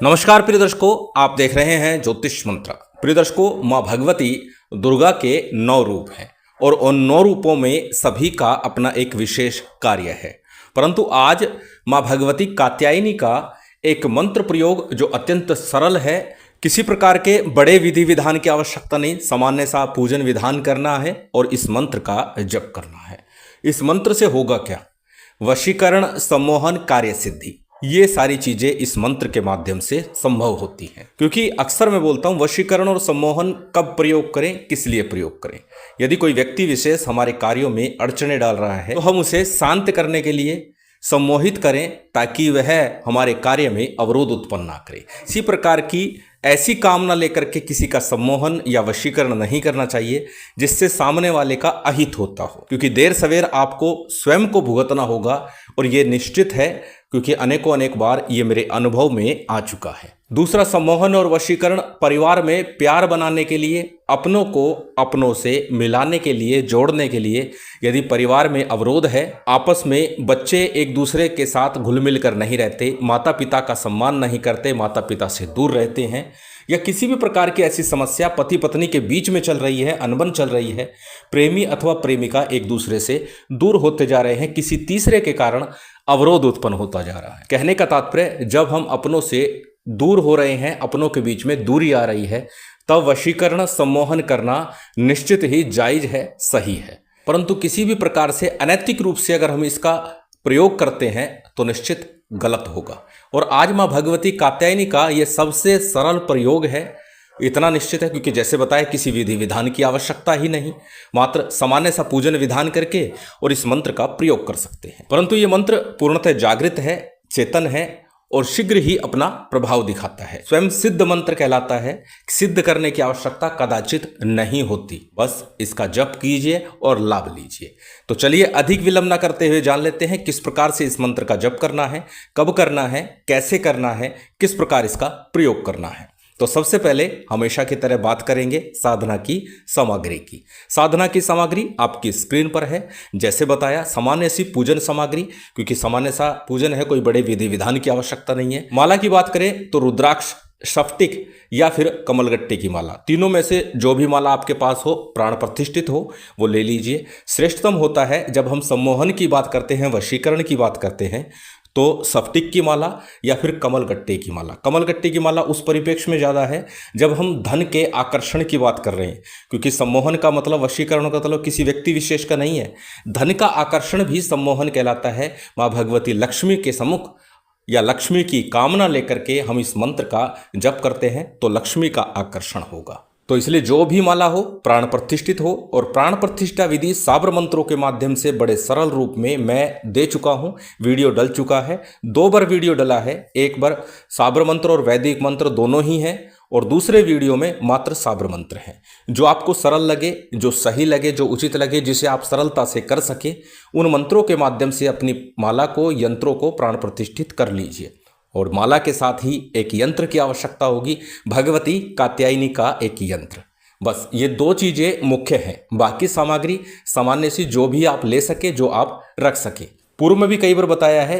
नमस्कार प्रिय दर्शकों, आप देख रहे हैं ज्योतिष मंत्र। प्रिय दर्शकों, माँ भगवती दुर्गा के 9 रूप हैं और उन 9 रूपों में सभी का अपना एक विशेष कार्य है। परंतु आज माँ भगवती कात्यायनी का एक मंत्र प्रयोग जो अत्यंत सरल है। किसी प्रकार के बड़े विधि विधान की आवश्यकता नहीं, सामान्य सा पूजन विधान करना है और इस मंत्र का जप करना है। इस मंत्र से होगा क्या? वशीकरण, सम्मोहन, कार्य सिद्धि, ये सारी चीजें इस मंत्र के माध्यम से संभव होती हैं। क्योंकि अक्सर मैं बोलता हूं वशीकरण और सम्मोहन कब प्रयोग करें, किस लिए प्रयोग करें। यदि कोई व्यक्ति विशेष हमारे कार्यों में अड़चने डाल रहा है तो हम उसे शांत करने के लिए सम्मोहित करें ताकि वह हमारे कार्य में अवरोध उत्पन्न ना करे। इसी प्रकार की ऐसी कामना लेकर के किसी का सम्मोहन या वशीकरण नहीं करना चाहिए जिससे सामने वाले का अहित होता हो, क्योंकि देर सवेर आपको स्वयं को भुगतना होगा और ये निश्चित है, क्योंकि अनेक बार ये मेरे अनुभव में आ चुका है। दूसरा, सम्मोहन और वशीकरण परिवार में प्यार बनाने के लिए, अपनों को अपनों से मिलाने के लिए, जोड़ने के लिए। यदि परिवार में अवरोध है, आपस में बच्चे एक दूसरे के साथ घुल मिल कर नहीं रहते, माता पिता का सम्मान नहीं करते, माता पिता से दूर रहते हैं, या किसी भी प्रकार की ऐसी समस्या पति पत्नी के बीच में चल रही है, अनबन चल रही है, प्रेमी अथवा प्रेमिका एक दूसरे से दूर होते जा रहे हैं, किसी तीसरे के कारण अवरोध उत्पन्न होता जा रहा है। कहने का तात्पर्य, जब हम अपनों से दूर हो रहे हैं, अपनों के बीच में दूरी आ रही है, तब वशीकरण सम्मोहन करना निश्चित ही जायज है, सही है। परंतु किसी भी प्रकार से अनैतिक रूप से अगर हम इसका प्रयोग करते हैं तो निश्चित गलत होगा। और आज माँ भगवती कात्यायनी का यह सबसे सरल प्रयोग है। इतना निश्चित है क्योंकि जैसे बताया, किसी विधि विधान की आवश्यकता ही नहीं, मात्र सामान्य सा पूजन विधान करके और इस मंत्र का प्रयोग कर सकते हैं। परंतु ये मंत्र पूर्णतः जागृत है, चेतन है और शीघ्र ही अपना प्रभाव दिखाता है। स्वयं सिद्ध मंत्र कहलाता है। सिद्ध करने की आवश्यकता कदाचित नहीं होती, बस इसका जप कीजिए और लाभ लीजिए। तो चलिए अधिक विलंब न करते हुए जान लेते हैं किस प्रकार से इस मंत्र का जप करना है, कब करना है, कैसे करना है, किस प्रकार इसका प्रयोग करना है। तो सबसे पहले हमेशा की तरह बात करेंगे साधना की सामग्री की। साधना की सामग्री आपकी स्क्रीन पर है। जैसे बताया, सामान्य सी पूजन सामग्री, क्योंकि सामान्य सा पूजन है, कोई बड़े विधि विधान की आवश्यकता नहीं है। माला की बात करें तो रुद्राक्ष, स्फटिक या फिर कमलगट्टे की माला, तीनों में से जो भी माला आपके पास हो, प्राण प्रतिष्ठित हो, वो ले लीजिए। श्रेष्ठतम होता है जब हम सम्मोहन की बात करते हैं, वशीकरण की बात करते हैं, तो स्फटिक की माला या फिर कमलगट्टे की माला। कमलगट्टे की माला उस परिप्रेक्ष्य में ज़्यादा है जब हम धन के आकर्षण की बात कर रहे हैं, क्योंकि सम्मोहन का मतलब, वशीकरण का मतलब किसी व्यक्ति विशेष का नहीं है। धन का आकर्षण भी सम्मोहन कहलाता है। माँ भगवती लक्ष्मी के सम्मुख या लक्ष्मी की कामना लेकर के हम इस मंत्र का जप करते हैं तो लक्ष्मी का आकर्षण होगा। तो इसलिए जो भी माला हो प्राण प्रतिष्ठित हो, और प्राण प्रतिष्ठा विधि साबर मंत्रों के माध्यम से बड़े सरल रूप में मैं दे चुका हूं। वीडियो डल चुका है, 2 बार वीडियो डला है। एक बार साबर मंत्र और वैदिक मंत्र दोनों ही हैं, और दूसरे वीडियो में मात्र साबर मंत्र है। जो आपको सरल लगे, जो सही लगे, जो उचित लगे, जिसे आप सरलता से कर सके, उन मंत्रों के माध्यम से अपनी माला को, यंत्रों को प्राण प्रतिष्ठित कर लीजिए। और माला के साथ ही एक यंत्र की आवश्यकता होगी, भगवती कात्यायनी का एक यंत्र। बस ये 2 चीजें मुख्य हैं। बाकी सामग्री सामान्य सी जो भी आप ले सके, जो आप रख सके। पूर्व में भी कई बार बताया है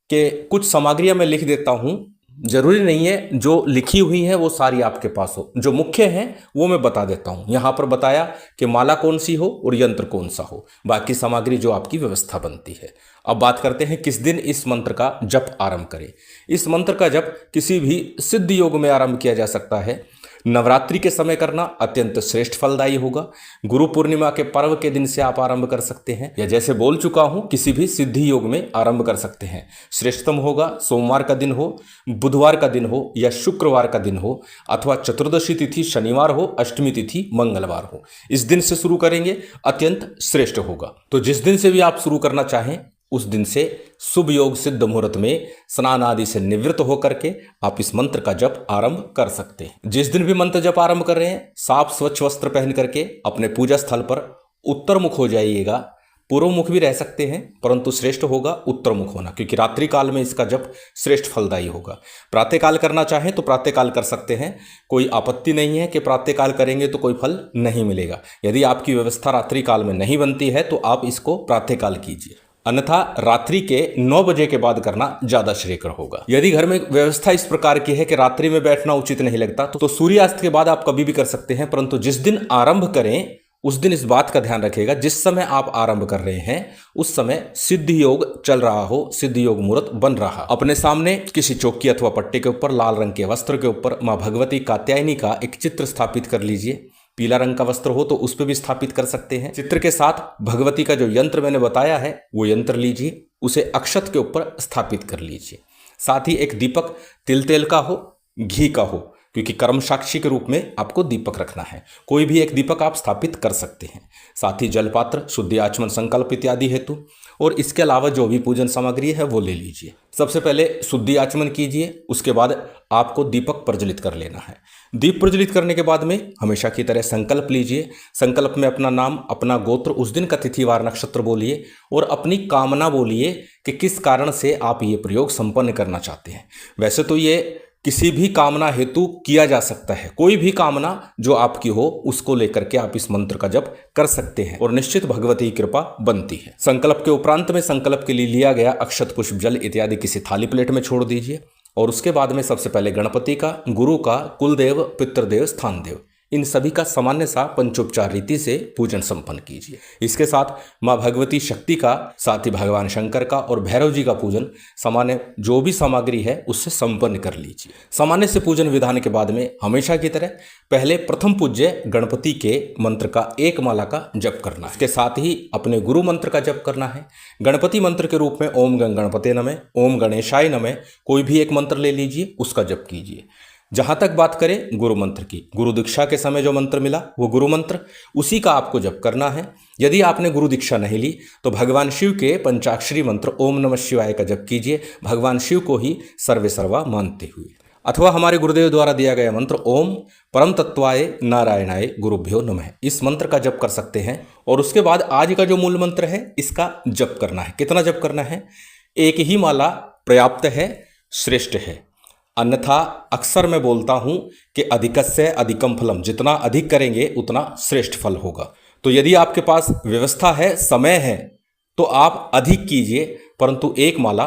कि कुछ सामग्रियां मैं लिख देता हूं, जरूरी नहीं है जो लिखी हुई है वो सारी आपके पास हो, जो मुख्य है वो मैं बता देता हूं। यहां पर बताया कि माला कौन सी हो और यंत्र कौन सा हो, बाकी सामग्री जो आपकी व्यवस्था बनती है। अब बात करते हैं किस दिन इस मंत्र का जप आरंभ करें। इस मंत्र का जप किसी भी सिद्ध योग में आरंभ किया जा सकता है। नवरात्रि के समय करना अत्यंत श्रेष्ठ फलदायी होगा। गुरु पूर्णिमा के पर्व के दिन से आप आरंभ कर सकते हैं, या जैसे बोल चुका हूं किसी भी सिद्धि योग में आरंभ कर सकते हैं। श्रेष्ठतम होगा सोमवार का दिन हो, बुधवार का दिन हो, या शुक्रवार का दिन हो, अथवा चतुर्दशी तिथि शनिवार हो, अष्टमी तिथि मंगलवार हो। इस दिन से शुरू करेंगे, अत्यंत श्रेष्ठ होगा। तो जिस दिन से भी आप शुरू करना चाहें उस दिन से शुभ योग सिद्ध मुहूर्त में स्नान आदि से निवृत्त होकर के आप इस मंत्र का जप आरंभ कर सकते हैं। जिस दिन भी मंत्र जप आरंभ कर रहे हैं, साफ स्वच्छ वस्त्र पहन करके अपने पूजा स्थल पर उत्तर मुख हो जाइएगा। पूर्व मुख भी रह सकते हैं, परंतु श्रेष्ठ होगा उत्तर मुख होना, क्योंकि रात्रि काल में इसका जप श्रेष्ठ फलदायी होगा। प्रातःकाल करना चाहें तो प्रातःकाल कर सकते हैं, कोई आपत्ति नहीं है कि प्रातःकाल करेंगे तो कोई फल नहीं मिलेगा। यदि आपकी व्यवस्था रात्रि काल में नहीं बनती है तो आप इसको प्रातःकाल कीजिए, अन्यथा रात्रि के 9 बजे के बाद करना ज्यादा श्रेयकर होगा। यदि घर में व्यवस्था इस प्रकार की है कि रात्रि में बैठना उचित नहीं लगता तो सूर्यास्त के बाद आप कभी भी कर सकते हैं, परंतु जिस दिन आरंभ करें उस दिन इस बात का ध्यान रखिएगा जिस समय आप आरंभ कर रहे हैं उस समय सिद्ध योग चल रहा हो, सिद्ध योग मुहूर्त बन रहा। अपने सामने किसी चौकी अथवा पट्टे के ऊपर लाल रंग के वस्त्र के ऊपर मां भगवती कात्यायनी का एक चित्र स्थापित कर लीजिए। पीला रंग का वस्त्र हो तो उस पर भी स्थापित कर सकते हैं। चित्र के साथ भगवती का जो यंत्र मैंने बताया है वो यंत्र लीजिए, उसे अक्षत के ऊपर स्थापित कर लीजिए। साथ ही एक दीपक तिल तेल का हो, घी का हो, क्योंकि कर्म साक्षी के रूप में आपको दीपक रखना है। कोई भी एक दीपक आप स्थापित कर सकते हैं। साथ ही जलपात्र, शुद्धि आचमन संकल्प इत्यादि हेतु, और इसके अलावा जो भी पूजन सामग्री है वो ले लीजिए। सबसे पहले शुद्धि आचमन कीजिए, उसके बाद आपको दीपक प्रज्वलित कर लेना है। दीप प्रज्वलित करने के बाद में हमेशा की तरह संकल्प लीजिए। संकल्प में अपना नाम, अपना गोत्र, उस दिन का तिथि वार नक्षत्र बोलिए और अपनी कामना बोलिए कि किस कारण से आप ये प्रयोग संपन्न करना चाहते हैं। वैसे तो ये किसी भी कामना हेतु किया जा सकता है, कोई भी कामना जो आपकी हो उसको लेकर के आप इस मंत्र का जप कर सकते हैं और निश्चित भगवती की कृपा बनती है। संकल्प के उपरांत में संकल्प के लिए लिया गया अक्षत, पुष्प, जल इत्यादि किसी थाली प्लेट में छोड़ दीजिए और उसके बाद में सबसे पहले गणपति का, गुरु का, कुलदेव, पितृदेव, स्थान देव, इन सभी का सामान्य सा पंचोपचार रीति से पूजन संपन्न कीजिए। इसके साथ मां भगवती शक्ति का, साथ ही भगवान शंकर का और भैरव जी का पूजन सामान्य जो भी सामग्री है उससे संपन्न कर लीजिए। सामान्य से पूजन विधान के बाद में हमेशा की तरह पहले प्रथम पूज्य गणपति के मंत्र का एक माला का जप करना है। इसके साथ ही अपने गुरु मंत्र का जप करना है। गणपति मंत्र के रूप में ओम गण गणपते नमः, ओम गणेशाय नमः, कोई भी एक मंत्र ले लीजिए, उसका जप कीजिए। जहां तक बात करें गुरु मंत्र की, गुरु दीक्षा के समय जो मंत्र मिला वो गुरु मंत्र, उसी का आपको जप करना है। यदि आपने गुरु दीक्षा नहीं ली तो भगवान शिव के पंचाक्षरी मंत्र ओम नमः शिवाय का जप कीजिए, भगवान शिव को ही सर्वे सर्वा मानते हुए। अथवा हमारे गुरुदेव द्वारा दिया गया मंत्र ओम परम तत्वाय नारायणाय गुरुभ्यो नमः, इस मंत्र का जप कर सकते हैं। और उसके बाद आज का जो मूल मंत्र है इसका जप करना है। कितना जप करना है? एक ही माला पर्याप्त है, श्रेष्ठ है। अन्यथा अक्सर मैं बोलता हूं कि अधिकस्य अधिकम फलम, जितना अधिक करेंगे उतना श्रेष्ठ फल होगा। तो यदि आपके पास व्यवस्था है, समय है, तो आप अधिक कीजिए, परंतु एक माला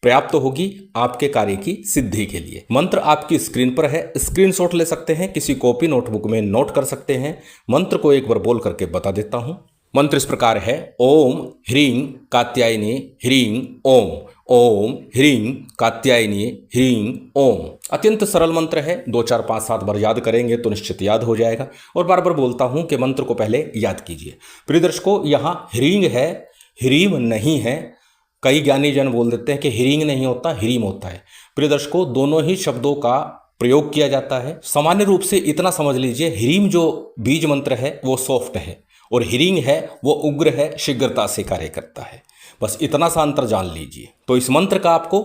पर्याप्त होगी आपके कार्य की सिद्धि के लिए। मंत्र आपकी स्क्रीन पर है, स्क्रीनशॉट ले सकते हैं, किसी कॉपी नोटबुक में नोट कर सकते हैं। मंत्र को एक बार बोल करके बता देता हूं। मंत्र इस प्रकार है, ओम ह्रीं कात्यायनी ह्रीं ओम, ओम ह्रीं कात्यायनी ह्रीं ओम। अत्यंत सरल मंत्र है, 2 4 5 7 बार याद करेंगे तो निश्चित याद हो जाएगा। और बार बार बोलता हूं कि मंत्र को पहले याद कीजिए। प्रिय दर्शकों, यहाँ ह्रीं है, ह्रीम नहीं है। कई ज्ञानी जन बोल देते हैं कि ह्रीं नहीं होता, ह्रीम होता है। प्रिय दर्शकों, दोनों ही शब्दों का प्रयोग किया जाता है। सामान्य रूप से इतना समझ लीजिए, ह्रीम जो बीज मंत्र है वो सॉफ्ट है और ह्रीं है वो उग्र है, शीघ्रता से कार्य करता है। बस इतना सा अंतर जान लीजिए। तो इस मंत्र का आपको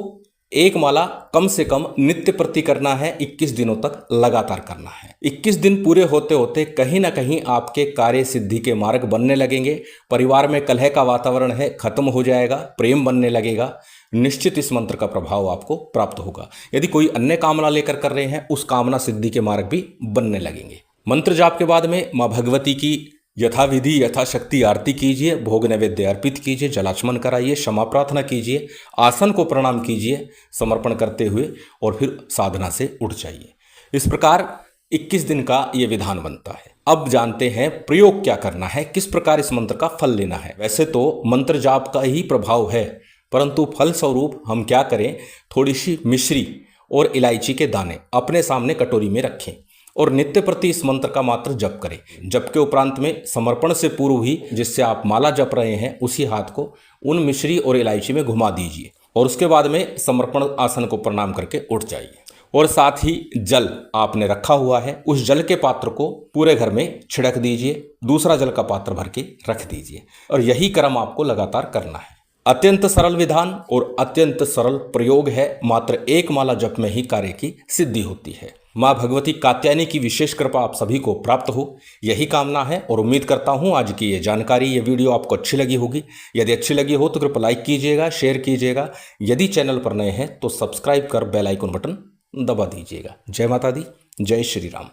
एक माला कम से कम नित्य प्रति करना है, 21 दिनों तक लगातार करना है। 21 दिन पूरे होते होते कहीं ना कहीं आपके कार्य सिद्धि के मार्ग बनने लगेंगे। परिवार में कलह का वातावरण है, खत्म हो जाएगा, प्रेम बनने लगेगा। निश्चित इस मंत्र का प्रभाव आपको प्राप्त होगा। यदि कोई अन्य कामना लेकर कर रहे हैं, उस कामना सिद्धि के मार्ग भी बनने लगेंगे। मंत्र जाप के बाद में मां भगवती की यथाविधि यथाशक्ति आरती कीजिए, भोग नैवेद्य अर्पित कीजिए, जलाचमन कराइए, क्षमा प्रार्थना कीजिए, आसन को प्रणाम कीजिए समर्पण करते हुए और फिर साधना से उठ जाइए। इस प्रकार 21 दिन का ये विधान बनता है। अब जानते हैं प्रयोग क्या करना है, किस प्रकार इस मंत्र का फल लेना है। वैसे तो मंत्र जाप का ही प्रभाव है, परंतु फल स्वरूप हम क्या करें, थोड़ी सी मिश्री और इलायची के दाने अपने सामने कटोरी में रखें और नित्य प्रति इस मंत्र का मात्र जप करें। जप के उपरांत में समर्पण से पूर्व ही जिससे आप माला जप रहे हैं उसी हाथ को उन मिश्री और इलायची में घुमा दीजिए और उसके बाद में समर्पण आसन को प्रणाम करके उठ जाइए। और साथ ही जल आपने रखा हुआ है, उस जल के पात्र को पूरे घर में छिड़क दीजिए, दूसरा जल का पात्र भर के रख दीजिए और यही क्रम आपको लगातार करना है। अत्यंत सरल विधान और अत्यंत सरल प्रयोग है। मात्र एक माला जप में ही कार्य की सिद्धि होती है। मां भगवती कात्यायनी की विशेष कृपा आप सभी को प्राप्त हो, यही कामना है। और उम्मीद करता हूं आज की ये जानकारी, ये वीडियो आपको अच्छी लगी होगी। यदि अच्छी लगी हो तो कृपया लाइक कीजिएगा, शेयर कीजिएगा। यदि चैनल पर नए हैं तो सब्सक्राइब कर बेल आइकन बटन दबा दीजिएगा। जय माता दी, जय श्री राम।